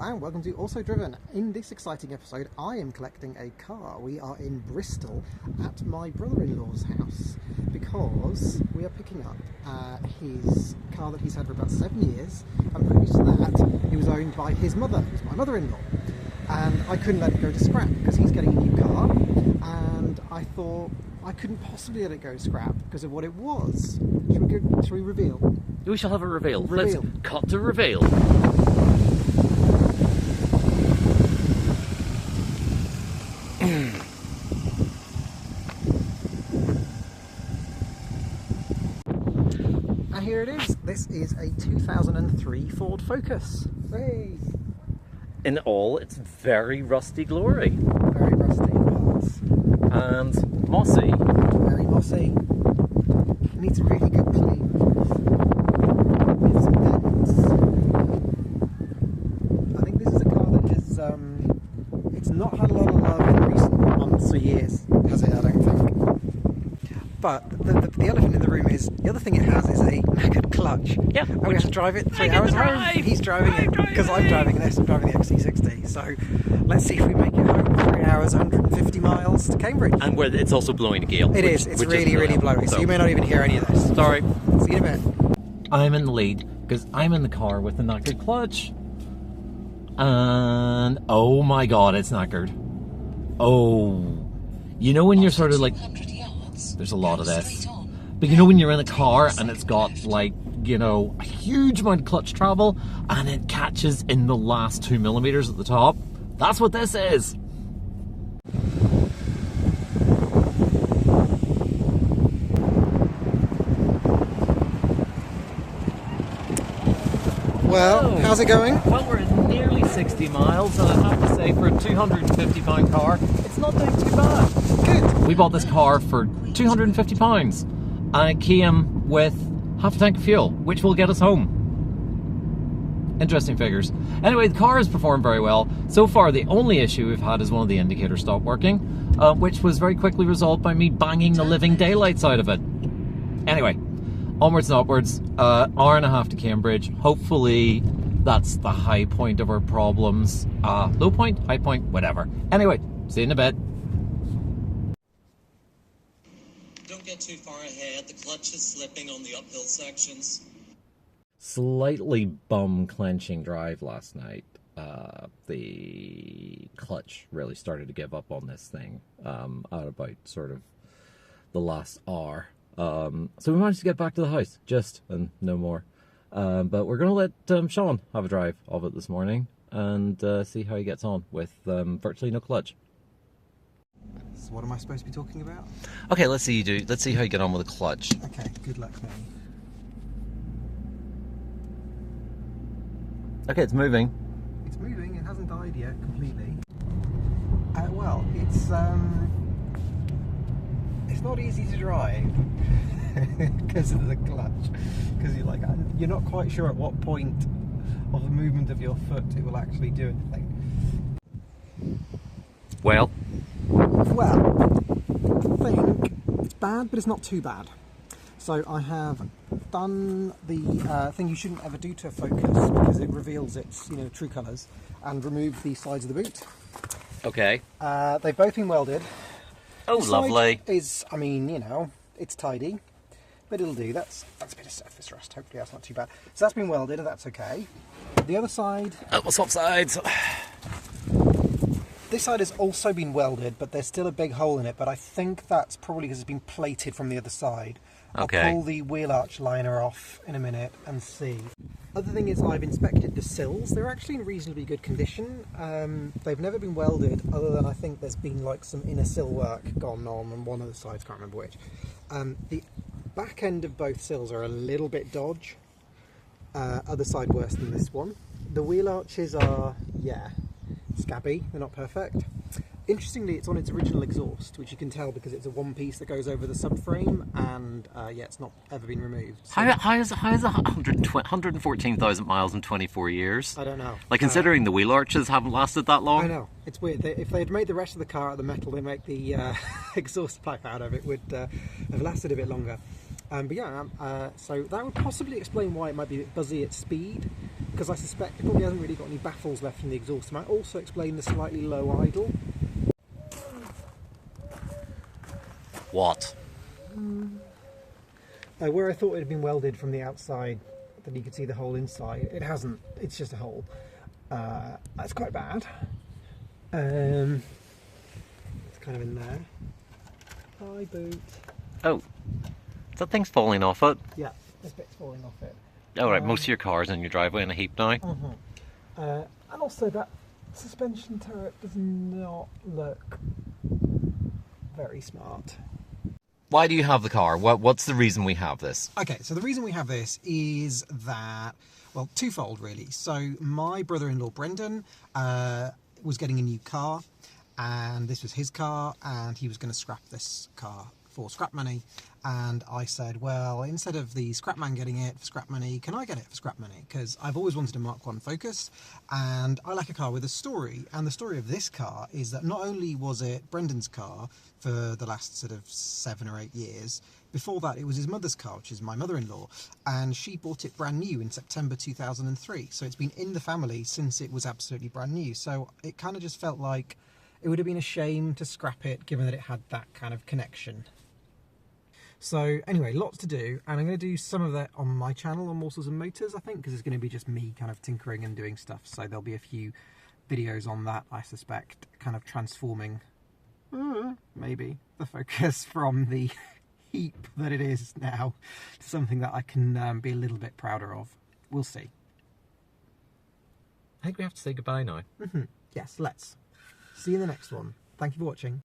and welcome to Also Driven. In this exciting episode, I am collecting a car. We are in Bristol at my brother-in-law's house because we are picking up his car that he's had for about 7 years, and previous to that, he was owned by his mother, who's my mother-in-law. And I couldn't let it go to scrap because he's getting a new car, and I thought I couldn't possibly let it go to scrap because of what it was. Shall we reveal? We shall have a reveal. Reveal. Let's cut to reveal. And here it is. This is a 2003 Ford Focus. Hey! In all its very rusty glory. Very rusty parts. And mossy. Very mossy. Needs a really good clean. With some dents. I think this is a car that is, it's not had a lot of love in recent months or years, has it? I don't think. But the elephant in the room is, the other thing it has is a knackered clutch. Yeah. And we have to drive it 3 hours home. He's driving it, because I'm driving this, I'm driving the XC60. So let's see if we make it home 3 hours, 150 miles to Cambridge. And where it's also blowing a gale. It's really blowy, so you may not even hear any of this. Sorry. See you in a bit. I'm in the lead because I'm in the car with the knackered clutch. And oh my god, it's knackered. Oh. You know when you're sort of like, there's a lot of this. But you know when you're in a car and it's got like, you know, a huge amount of clutch travel and it catches in the last 2 millimeters at the top? That's what this is. Well, how's it going? Well, we're at nearly 60 miles, and I have to say, for a 250-pound car, it's not doing too bad. Good. We bought this car for £250, and it came with half a tank of fuel, which will get us home. Interesting figures. Anyway, the car has performed very well. So far, the only issue we've had is one of the indicators stopped working, which was very quickly resolved by me banging the living daylights out of it. Anyway, onwards and upwards, hour and a half to Cambridge. Hopefully that's the high point of our problems. Low point, high point, whatever. Anyway, see you in a bit. Don't get too far ahead, the clutch is slipping on the uphill sections. Slightly bum-clenching drive last night. The clutch really started to give up on this thing at about sort of the last hour. So we managed to get back to the house, and no more. But we're going to let Siôn have a drive of it this morning and see how he gets on with virtually no clutch. So what am I supposed to be talking about? Okay, let's see how you get on with the clutch. Okay, good luck, mate. Okay, it's moving. It's moving, it hasn't died yet completely. Well, it's not easy to drive because of the clutch. Because you're not quite sure at what point of the movement of your foot it will actually do anything. Well, I think it's bad, but it's not too bad. So I have done the thing you shouldn't ever do to a Focus because it reveals its true colours, and removed the sides of the boot. okay. They've both been welded. Oh, lovely. It's tidy, but it'll do. That's a bit of surface rust. Hopefully that's not too bad. So that's been welded, and that's okay. The other side... We'll swap sides. This side has also been welded, but there's still a big hole in it, but I think that's probably because it's been plated from the other side. Okay. I'll pull the wheel arch liner off in a minute and see. Other thing is, I've inspected the sills. They're actually in reasonably good condition. They've never been welded, other than I think there's been like some inner sill work gone on one of the sides, can't remember which. The back end of both sills are a little bit dodge. Other side worse than this one. The wheel arches are, scabby. They're not perfect. Interestingly, it's on its original exhaust, which you can tell because it's a one piece that goes over the subframe, and it's not ever been removed. So How is 114,000 miles in 24 years? I don't know. Like, considering the wheel arches haven't lasted that long. I know, it's weird. If they had made the rest of the car out of the metal they make the exhaust pipe out of, it would have lasted a bit longer. So that would possibly explain why it might be a bit buzzy at speed, because I suspect it probably hasn't really got any baffles left in the exhaust. It might also explain the slightly low idle. What? Where I thought it had been welded from the outside, that you could see the hole inside, it hasn't. It's just a hole. That's quite bad. It's kind of in there. Hi, boot. Oh, that thing's falling off it. Yeah, this bit's falling off it. Oh, right, most of your cars in your driveway in a heap now. And also that suspension turret does not look very smart. Why do you have the car? What's the reason we have this? Okay, so the reason we have this is that, well, twofold really. So my brother-in-law Brendan was getting a new car, and this was his car, and he was going to scrap this car for scrap money. And I said, well, instead of the scrap man getting it for scrap money, can I get it for scrap money? Because I've always wanted a Mark 1 Focus, and I like a car with a story. And the story of this car is that not only was it Brendan's car for the last sort of 7 or 8 years, before that it was his mother's car, which is my mother-in-law, and she bought it brand new in September 2003. So it's been in the family since it was absolutely brand new. So it kind of just felt like it would have been a shame to scrap it, given that it had that kind of connection. So anyway, lots to do, and I'm going to do some of that on my channel on Morsels and Motors, I think, because it's going to be just me kind of tinkering and doing stuff. So there'll be a few videos on that, I suspect, kind of transforming, maybe, the Focus from the heap that it is now to something that I can be a little bit prouder of. We'll see. I think we have to say goodbye now. Yes, let's. See you in the next one. Thank you for watching.